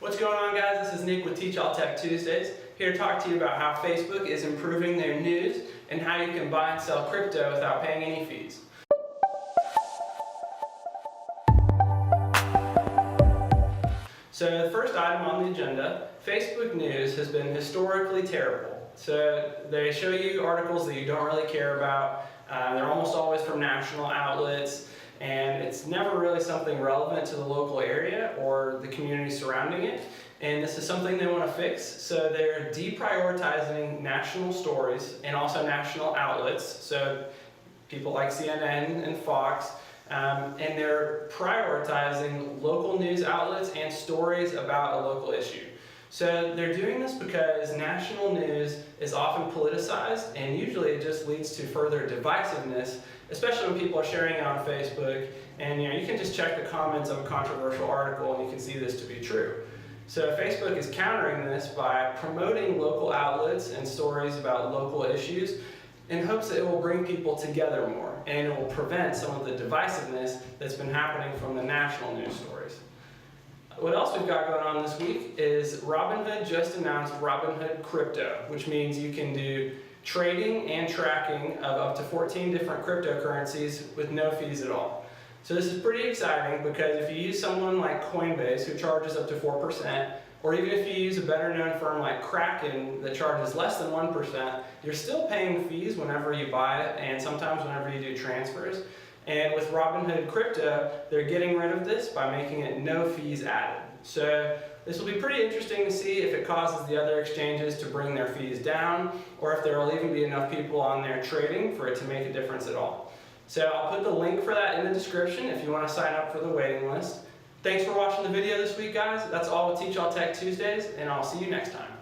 What's going on, guys? This is Nick with Teach All Tech Tuesdays, here to talk to you about how Facebook is improving their news and how you can buy and sell crypto without paying any fees. So the first item on the agenda, Facebook News has been historically terrible. So they show you articles that you don't really care about. They're almost always from national outlets, and it's never really something relevant to the local area or the community surrounding it. And this is something they want to fix. So they're deprioritizing national stories and also national outlets. So people like CNN and Fox. And they're prioritizing local news outlets and stories about a local issue. So they're doing this because national news is often politicized, and usually it just leads to further divisiveness, especially when people are sharing it on Facebook. And you can just check the comments of a controversial article and you can see this to be true. So Facebook is countering this by promoting local outlets and stories about local issues in hopes that it will bring people together more, and it will prevent some of the divisiveness that's been happening from the national news stories. What else we've got going on this week is Robinhood just announced Robinhood Crypto, which means you can do trading and tracking of up to 14 different cryptocurrencies with no fees at all. So this is pretty exciting because if you use someone like Coinbase, who charges up to 4%, or even if you use a better known firm like Kraken that charges less than 1%, you're still paying fees whenever you buy it and sometimes whenever you do transfers. And with Robinhood Crypto, they're getting rid of this by making it no fees added. So this will be pretty interesting to see if it causes the other exchanges to bring their fees down, or if there will even be enough people on there trading for it to make a difference at all. So I'll put the link for that in the description if you want to sign up for the waiting list. Thanks for watching the video this week, guys. That's all with Teach All Tech Tuesdays, and I'll see you next time.